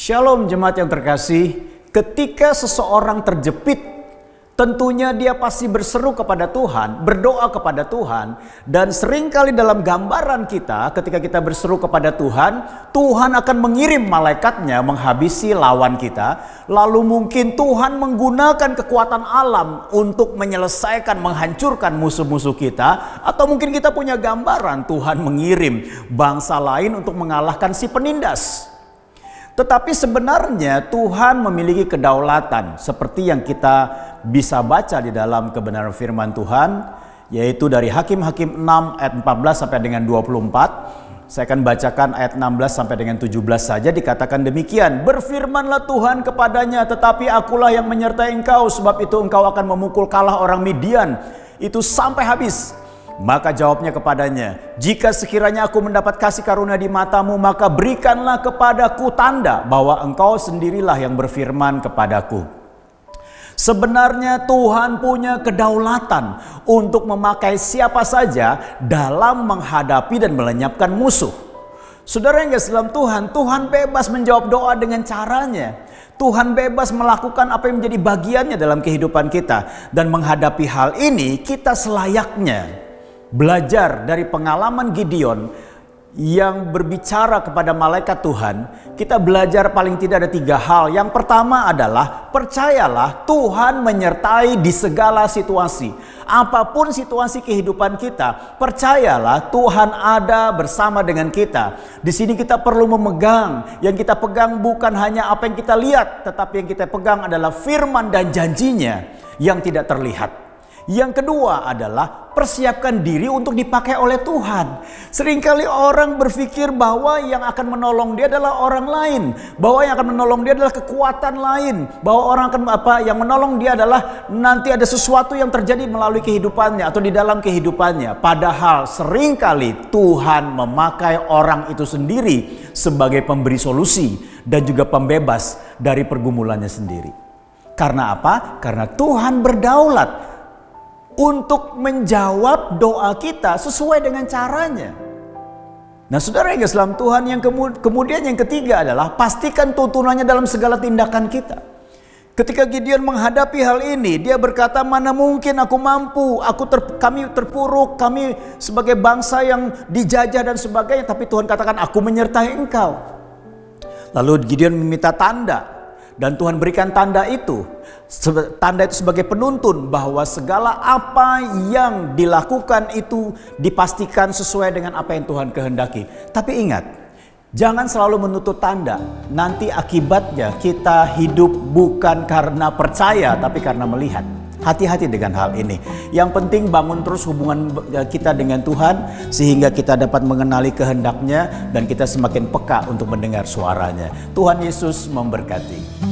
Shalom jemaat yang terkasih, ketika seseorang terjepit, tentunya dia pasti berseru kepada Tuhan, berdoa kepada Tuhan. Dan seringkali dalam gambaran kita, ketika kita berseru kepada Tuhan, Tuhan akan mengirim malaikatnya menghabisi lawan kita. Lalu mungkin Tuhan menggunakan kekuatan alam untuk menyelesaikan, menghancurkan musuh-musuh kita. Atau mungkin kita punya gambaran Tuhan mengirim bangsa lain untuk mengalahkan si penindas. Tetapi sebenarnya Tuhan memiliki kedaulatan seperti yang kita bisa baca di dalam kebenaran firman Tuhan, yaitu dari Hakim-Hakim 6 ayat 14 sampai dengan 24. Saya akan bacakan ayat 16 sampai dengan 17 saja. Dikatakan demikian, berfirmanlah Tuhan kepadanya, tetapi akulah yang menyertai engkau, sebab itu engkau akan memukul kalah orang Midian itu sampai habis. Maka jawabnya kepadanya, jika sekiranya aku mendapat kasih karunia di matamu, maka berikanlah kepadaku tanda bahwa engkau sendirilah yang berfirman kepadaku. Sebenarnya Tuhan punya kedaulatan untuk memakai siapa saja dalam menghadapi dan melenyapkan musuh. Saudara yang kasih dalam Tuhan, Tuhan bebas menjawab doa dengan caranya. Tuhan bebas melakukan apa yang menjadi bagiannya dalam kehidupan kita. Dan menghadapi hal ini kita selayaknya belajar dari pengalaman Gideon yang berbicara kepada malaikat Tuhan. Kita belajar paling tidak ada 3 hal. Yang pertama adalah percayalah Tuhan menyertai di segala situasi. Apapun situasi kehidupan kita, percayalah Tuhan ada bersama dengan kita. Di sini kita perlu memegang. Yang kita pegang bukan hanya apa yang kita lihat, tetapi yang kita pegang adalah firman dan janjinya yang tidak terlihat. Yang kedua adalah persiapkan diri untuk dipakai oleh Tuhan. Seringkali orang berpikir bahwa yang akan menolong dia adalah orang lain, bahwa yang akan menolong dia adalah kekuatan lain, bahwa orang akan yang menolong dia adalah nanti ada sesuatu yang terjadi melalui kehidupannya atau di dalam kehidupannya. Padahal seringkali Tuhan memakai orang itu sendiri sebagai pemberi solusi dan juga pembebas dari pergumulannya sendiri. Karena apa? Karena Tuhan berdaulat untuk menjawab doa kita sesuai dengan caranya. Nah saudara yang dalam Tuhan, yang kemudian yang ketiga adalah pastikan tuntunannya dalam segala tindakan kita. Ketika Gideon menghadapi hal ini, dia berkata, mana mungkin aku mampu, kami terpuruk, kami sebagai bangsa yang dijajah dan sebagainya. Tapi Tuhan katakan, aku menyertai engkau. Lalu Gideon meminta tanda, dan Tuhan berikan tanda itu. Tanda itu sebagai penuntun bahwa segala apa yang dilakukan itu dipastikan sesuai dengan apa yang Tuhan kehendaki. Tapi ingat, jangan selalu menuntut tanda. Nanti akibatnya kita hidup bukan karena percaya tapi karena melihat. Hati-hati dengan hal ini. Yang penting bangun terus hubungan kita dengan Tuhan sehingga kita dapat mengenali kehendaknya dan kita semakin peka untuk mendengar suaranya. Tuhan Yesus memberkati.